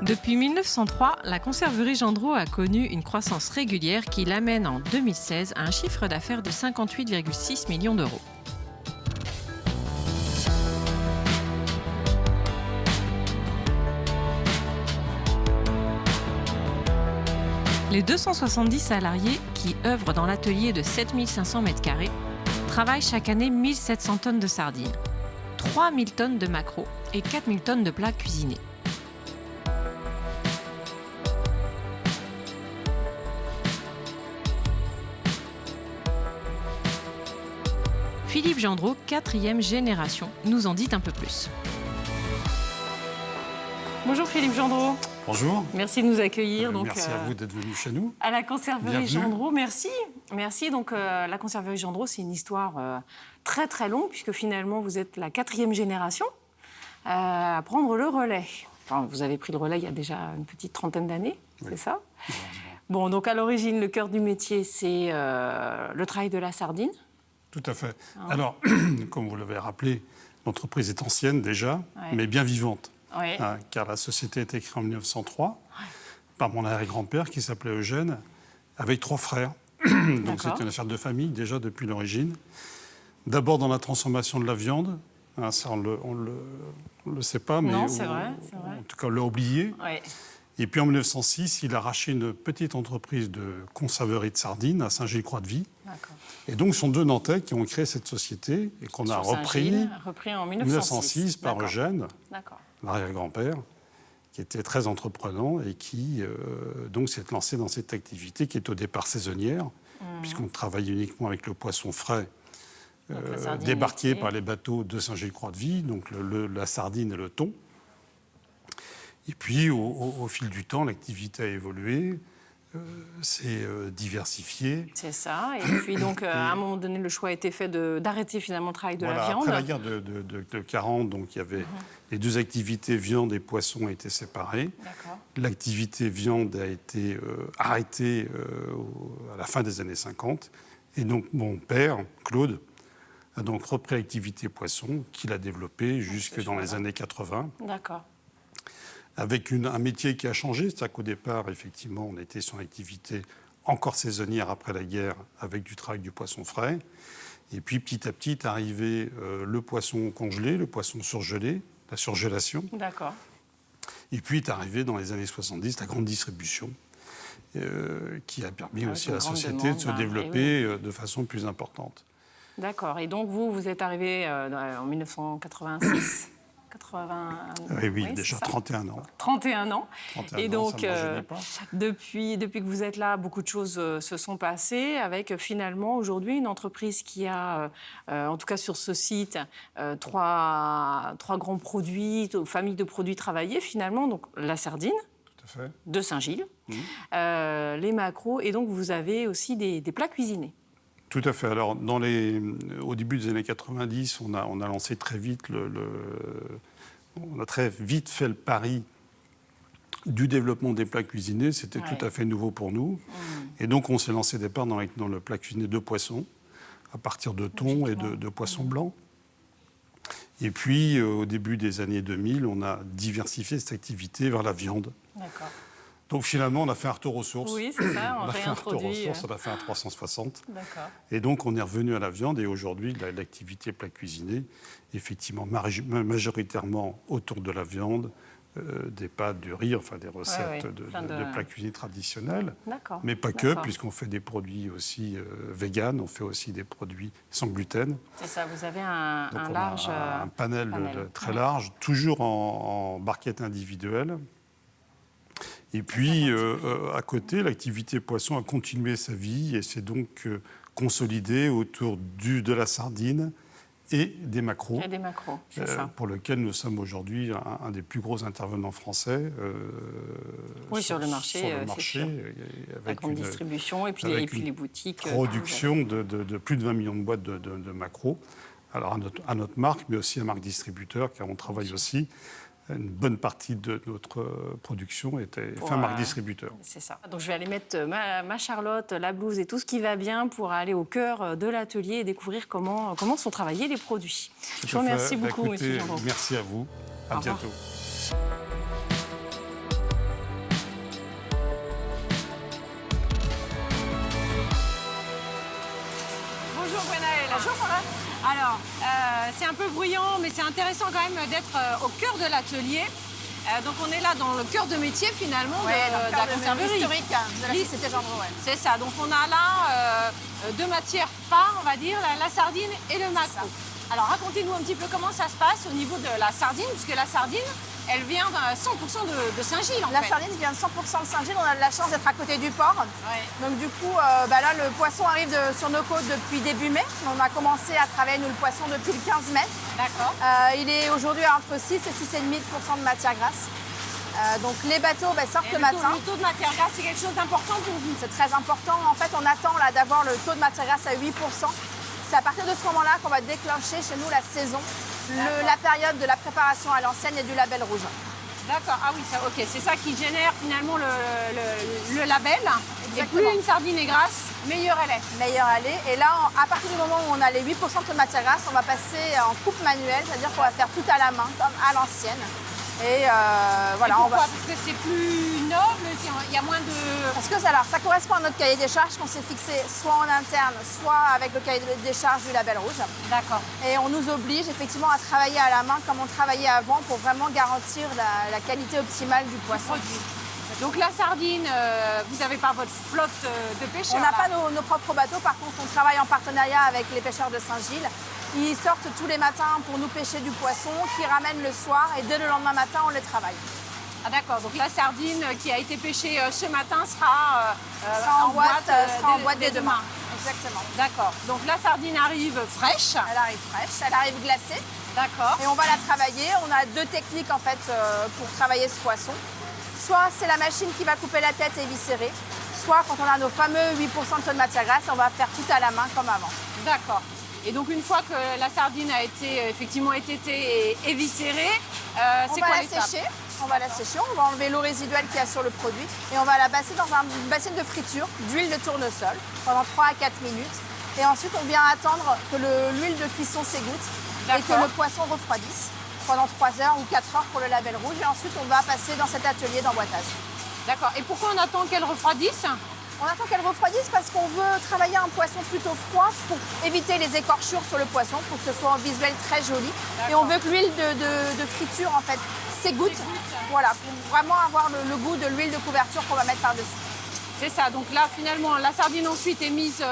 Depuis 1903, la conserverie Gendreau a connu une croissance régulière qui l'amène en 2016 à un chiffre d'affaires de 58,6 millions d'euros. Les 270 salariés qui œuvrent dans l'atelier de 7500 m² travaillent chaque année 1700 tonnes de sardines, 3000 tonnes de maquereaux et 4000 tonnes de plats cuisinés. Philippe Gendreau, 4e génération, nous en dit un peu plus. Bonjour Philippe Gendreau. Bonjour. Merci de nous accueillir. Merci à vous d'être venu chez nous. À la conserverie Bienvenue. Gendreau, merci. Merci. Donc, la conserverie Gendreau, c'est une histoire très très longue, puisque finalement, vous êtes la 4e génération à prendre le relais. Enfin, vous avez pris le relais il y a déjà une petite trentaine d'années, oui. C'est ça? Bon, donc à l'origine, le cœur du métier, c'est le travail de la sardine. Tout à fait. Alors, comme vous l'avez rappelé, l'entreprise est ancienne déjà, mais bien vivante. Oui. Car la société a été créée en 1903 par mon arrière-grand-père qui s'appelait Eugène, avec 3 frères. Donc c'était une affaire de famille déjà depuis l'origine. D'abord dans la transformation de la viande, ça on le sait pas, mais non, c'est vrai. En tout cas on l'a oublié. Oui. Et puis en 1906, il a racheté une petite entreprise de conserverie de sardines à Saint-Gilles-Croix-de-Vie. Et donc ce sont 2 Nantais qui ont créé cette société et qu'on a repris en 1906 par Eugène, l'arrière-grand-père, qui était très entreprenant et qui donc s'est lancé dans cette activité qui est au départ saisonnière, puisqu'on travaille uniquement avec le poisson frais débarqué par les bateaux de Saint-Gilles-Croix-de-Vie, donc la sardine et le thon. Et puis, au fil du temps, l'activité a évolué, s'est diversifiée. C'est ça. Et puis, donc, à un moment donné, le choix a été fait d'arrêter finalement le travail de la viande. Après la guerre de 40, donc, il y avait les 2 activités viande et poisson étaient séparées. L'activité viande a été arrêtée à la fin des années 50. Et donc, mon père, Claude, a donc repris l'activité poisson qu'il a développée jusque dans les années 80. D'accord. Avec un métier qui a changé, c'est-à-dire qu'au départ, effectivement, on était sur une activité encore saisonnière après la guerre, avec du travail du poisson frais. Et puis, petit à petit, est arrivé le poisson congelé, le poisson surgelé, la surgélation. D'accord. Et puis, est arrivé dans les années 70, la grande distribution, qui a permis aussi à la société de se développer de façon plus importante. D'accord. Et donc, vous êtes arrivé en 1986 Oui, déjà 31 ans. 31 ans. 31 et ans, donc, ça ne me rajeunit pas. depuis que vous êtes là, beaucoup de choses se sont passées, avec finalement aujourd'hui une entreprise qui a, en tout cas sur ce site, 3 grands produits, familles de produits travaillés finalement. Donc la sardine de Saint-Gilles, les maquereaux, et donc vous avez aussi des plats cuisinés. Tout à fait. Alors, au début des années 90, on a lancé très vite on a très vite fait le pari du développement des plats cuisinés. C'était tout à fait nouveau pour nous. Et donc, on s'est lancé départ dans le plat cuisiné de poisson, à partir de thon et de poisson blanc. Et puis, au début des années 2000, on a diversifié cette activité vers la viande. D'accord. Donc finalement, on a fait un retour aux sources. Oui, c'est ça, on a fait un retour aux sources, on a fait un 360. D'accord. Et donc, on est revenu à la viande. Et aujourd'hui, l'activité plat cuisiné, effectivement, majoritairement autour de la viande, des pâtes, du riz, enfin des recettes de plats cuisinés traditionnels. D'accord. Mais pas que, puisqu'on fait des produits aussi véganes, on fait aussi des produits sans gluten. C'est ça, vous avez un panel très large, toujours en barquette individuelle. Et puis, à côté, l'activité poisson a continué sa vie et s'est donc consolidée autour de la sardine et des maquereaux. Et des maquereaux, c'est ça. Pour lequel nous sommes aujourd'hui un des plus gros intervenants français. Sur le marché, c'est sûr. Avec la grande distribution et puis les boutiques. Production de plus de 20 millions de boîtes de maquereaux. Alors à notre marque, mais aussi à marque distributeur, car on travaille aussi. Une bonne partie de notre production était marque distributeur. C'est ça. Donc je vais aller mettre ma Charlotte, la blouse et tout ce qui va bien pour aller au cœur de l'atelier et découvrir comment sont travaillés les produits. Je vous remercie beaucoup, monsieur Gendreau. Merci à vous. À bientôt. Bonjour Gwenaëlle. Bonjour Sarah. Alors, c'est un peu bruyant, mais c'est intéressant quand même d'être au cœur de l'atelier. Donc on est là dans le cœur de métier finalement de la conserverie. Historique de la société Gendron. Ouais. C'est ça, donc on a là deux matières phares, on va dire, la sardine et le maquereau. Alors racontez-nous un petit peu comment ça se passe au niveau de la sardine, puisque la sardine, elle vient 100% de Saint-Gilles en fait. La sardine vient de 100% de Saint-Gilles, on a de la chance d'être à côté du port. Ouais. Donc du coup, là le poisson arrive sur nos côtes depuis début mai. On a commencé à travailler nous le poisson depuis le 15 mai. D'accord. Il est aujourd'hui à entre 6 et 6,5% de matière grasse. Donc les bateaux sortent le matin. Le taux de matière grasse, c'est quelque chose d'important pour vous? C'est très important. En fait, on attend là d'avoir le taux de matière grasse à 8%. C'est à partir de ce moment-là qu'on va déclencher chez nous la saison, la période de la préparation à l'ancienne et du label rouge. D'accord, ah oui, ça, ok, c'est ça qui génère finalement le label. Exactement. Et plus une sardine est grasse, meilleure elle est. Meilleure elle est. Et là, à partir du moment où on a les 8% de matière grasse, on va passer en coupe manuelle, c'est-à-dire qu'on va faire tout à la main, comme à l'ancienne. Et voilà. Et pourquoi? Parce que c'est plus noble, il y a moins de... Parce que ça correspond à notre cahier des charges qu'on s'est fixé soit en interne, soit avec le cahier des charges du label rouge. D'accord. Et on nous oblige effectivement à travailler à la main comme on travaillait avant pour vraiment garantir la qualité optimale du poisson. Donc la sardine, vous n'avez pas votre flotte de pêcheurs? On n'a pas nos propres bateaux, par contre on travaille en partenariat avec les pêcheurs de Saint-Gilles. Ils sortent tous les matins pour nous pêcher du poisson, qui ramènent le soir et dès le lendemain matin on les travaille. Ah d'accord, donc la sardine qui a été pêchée ce matin sera en boîte dès demain. Exactement. D'accord, donc la sardine arrive fraîche. Elle arrive fraîche, elle arrive glacée. D'accord. Et on va la travailler. On a deux techniques en fait pour travailler ce poisson. Soit c'est la machine qui va couper la tête et viscérer, soit quand on a nos fameux 8% de taux de matière grasse, on va faire tout à la main comme avant. D'accord. Et donc une fois que la sardine a été effectivement étêtée et éviscérée, c'est quoi l'étape? On va la sécher, on va enlever l'eau résiduelle qu'il y a sur le produit et on va la passer dans une bassine de friture d'huile de tournesol pendant 3 à 4 minutes. Et ensuite on vient attendre que l'huile de cuisson s'égoutte et que le poisson refroidisse pendant 3 heures ou 4 heures pour le label rouge. Et ensuite on va passer dans cet atelier d'emboîtage. D'accord. Et pourquoi on attend qu'elle refroidisse? On attend qu'elle refroidisse parce qu'on veut travailler un poisson plutôt froid pour éviter les écorchures sur le poisson, pour que ce soit un visuel très joli. Et on veut que l'huile de friture en fait s'égoutte, voilà, pour vraiment avoir le goût de l'huile de couverture qu'on va mettre par-dessus. C'est ça, donc là finalement la sardine ensuite est mise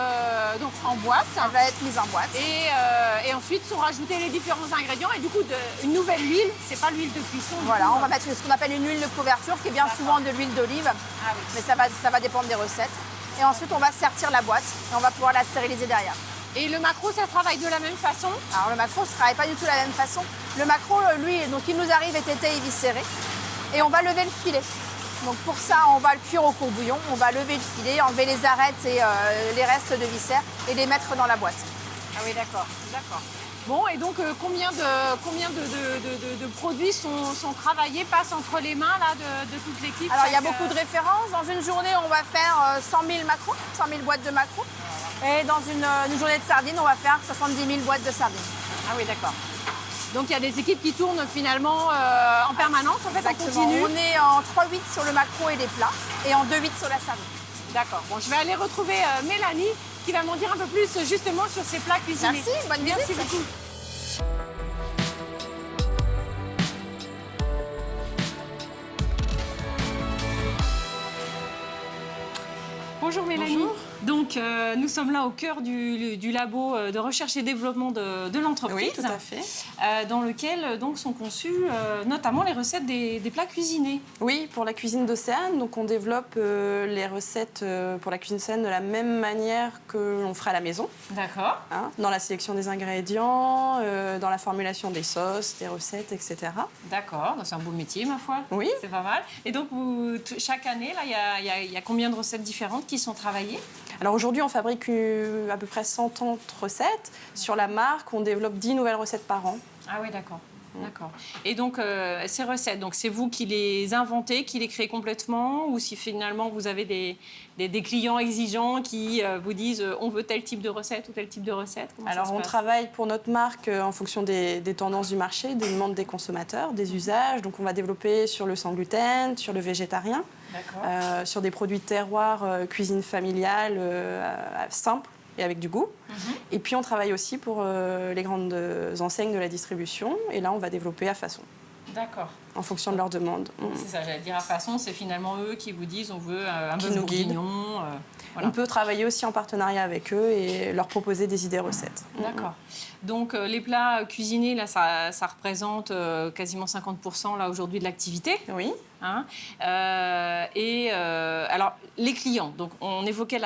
donc, en boîte. Elle va être mise en boîte. Et ensuite sont rajoutés les différents ingrédients et du coup une nouvelle huile, c'est pas l'huile de cuisson. Voilà, on va mettre ce qu'on appelle une huile de couverture qui est bien souvent de l'huile d'olive, mais ça va dépendre des recettes. Et ensuite on va sertir la boîte et on va pouvoir la stériliser derrière. Et le maquereau, ça se travaille de la même façon? Alors le maquereau ne se travaille pas du tout de la même façon. Le maquereau, lui, donc il nous arrive étêté et viscéré et on va lever le filet. Donc pour ça, on va le cuire au courbouillon, on va lever le filet, enlever les arêtes et les restes de viscères et les mettre dans la boîte. Ah oui, d'accord, d'accord. Bon, et donc combien de produits sont travaillés, passent entre les mains là, de toute l'équipe? Alors il y a beaucoup de références. Dans une journée, on va faire 100 000 maquereaux, 100 000 boîtes de maquereaux. Et dans une journée de sardines, on va faire 70 000 boîtes de sardines. Ah oui, d'accord. Donc il y a des équipes qui tournent finalement en permanence, en fait, exactement. On continue. On est en 3-8 sur le maquereau et les plats et en 2-8 sur la sardine. D'accord. Bon, je vais aller retrouver Mélanie qui va m'en dire un peu plus justement sur ces plats cuisinés. Merci, bonne visite. Merci beaucoup. Bonjour Mélanie. Bonjour. Donc nous sommes là au cœur du labo de recherche et développement de l'entreprise. Oui, tout à fait. Dans lequel donc, sont conçues notamment les recettes des plats cuisinés. Oui, pour la cuisine d'Océane, donc on développe les recettes pour la cuisine d'Océane de la même manière que l'on ferait à la maison. D'accord. Hein, dans la sélection des ingrédients, dans la formulation des sauces, des recettes, etc. D'accord, c'est un beau métier ma foi. Oui. C'est pas mal. Et donc chaque année, là, il y a combien de recettes différentes qui sont travaillées? Alors aujourd'hui, on fabrique à peu près 130 recettes. Sur la marque, on développe 10 nouvelles recettes par an. Ah oui, d'accord. D'accord. Et donc, ces recettes, donc c'est vous qui les inventez, qui les créez complètement, ou si finalement vous avez des clients exigeants qui vous disent on veut tel type de recette ou tel type de recette? Alors, on travaille pour notre marque en fonction des tendances du marché, des demandes des consommateurs, des usages. Donc, on va développer sur le sans gluten, sur le végétarien, sur des produits de terroir, cuisine familiale, simple. et avec du goût. Et puis on travaille aussi pour les grandes enseignes de la distribution. Et là, on va développer à façon, D'accord. en fonction de leurs demandes. C'est ça, j'allais dire à façon, c'est finalement eux qui vous disent on veut un Qui bœuf nous guident. bourguignon. Voilà. On peut travailler aussi en partenariat avec eux et leur proposer des idées recettes. D'accord. Donc les plats cuisinés, là, ça représente quasiment 50% là aujourd'hui de l'activité. Oui. Hein. Alors les clients, donc on évoquait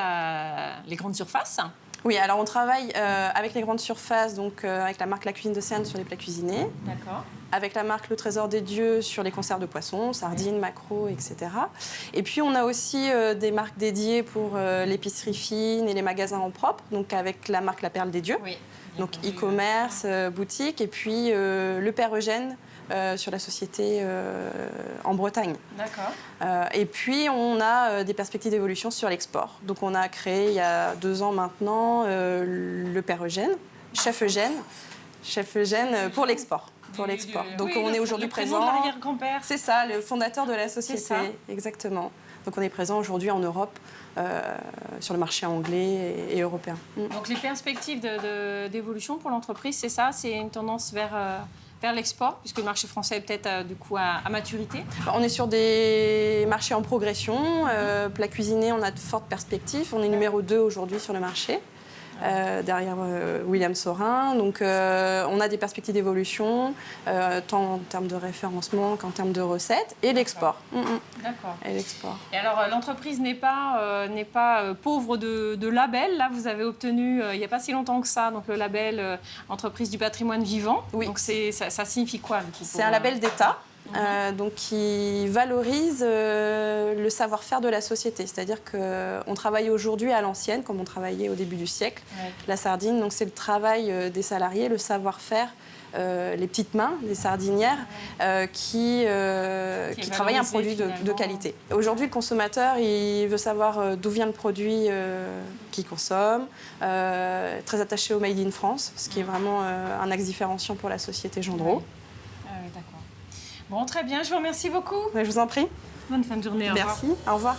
les grandes surfaces. Oui, alors on travaille avec les grandes surfaces, donc avec la marque La Cuisine de Cerne sur les plats cuisinés, D'accord. avec la marque Le Trésor des Dieux sur les conserves de poissons, sardines, maquereaux, etc. Et puis on a aussi des marques dédiées pour l'épicerie fine et les magasins en propre, donc avec la marque La Perle des Dieux, Oui. donc e-commerce, boutique, et puis le Père Eugène sur la société en Bretagne. D'accord. Et puis, on a des perspectives d'évolution sur l'export. Donc, on a créé, il y a 2 ans maintenant, le Père Eugène, Chef Eugène pour l'export. Donc, Oui, on est aujourd'hui le prénom présent. de l'arrière-grand-père. C'est ça, le fondateur de la société. ça. Exactement. Donc, on est présent aujourd'hui en Europe, sur le marché anglais et européen. Donc les perspectives d'évolution pour l'entreprise, c'est ça, c'est une tendance vers l'export, puisque le marché français est peut-être du coup à maturité. On est sur des marchés en progression. Plats cuisinés, on a de fortes perspectives. On est numéro 2 aujourd'hui sur le marché, derrière William Saurin. Donc on a des perspectives d'évolution, tant en termes de référencement qu'en termes de recettes, et l'export. D'accord. Et l'export. Et alors l'entreprise n'est pas pauvre de labels. Là, vous avez obtenu il n'y a pas si longtemps que ça, donc le label entreprise du patrimoine vivant. Oui. Donc ça signifie quoi du coup, C'est un label d'État. Donc qui valorise le savoir-faire de la société. C'est-à-dire qu'on travaille aujourd'hui à l'ancienne, comme on travaillait au début du siècle. Ouais. La sardine, donc c'est le travail des salariés, le savoir-faire, les petites mains des sardinières qui travaillent un produit de qualité. Aujourd'hui, le consommateur, il veut savoir d'où vient le produit qu'il consomme, très attaché au Made in France, ce qui est vraiment un axe différenciant pour la société Gendreau. Ouais. Ah oui, d'accord. Bon, très bien, je vous remercie beaucoup. Je vous en prie. Bonne fin de journée. Au revoir. Merci. Au revoir.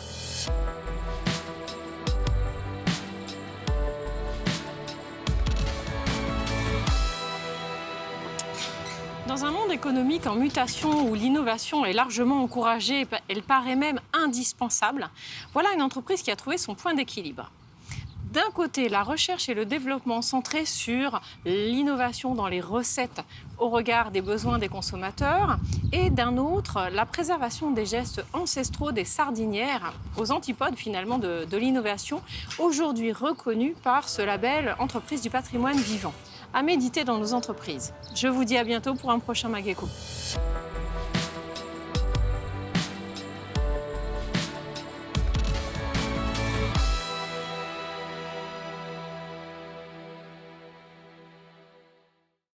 Dans un monde économique en mutation où l'innovation est largement encouragée, elle paraît même indispensable, voilà une entreprise qui a trouvé son point d'équilibre. D'un côté, la recherche et le développement centrés sur l'innovation dans les recettes au regard des besoins des consommateurs, et d'un autre, la préservation des gestes ancestraux des sardinières, aux antipodes finalement de l'innovation, aujourd'hui reconnue par ce label Entreprise du patrimoine vivant. À méditer dans nos entreprises. Je vous dis à bientôt pour un prochain Mageco.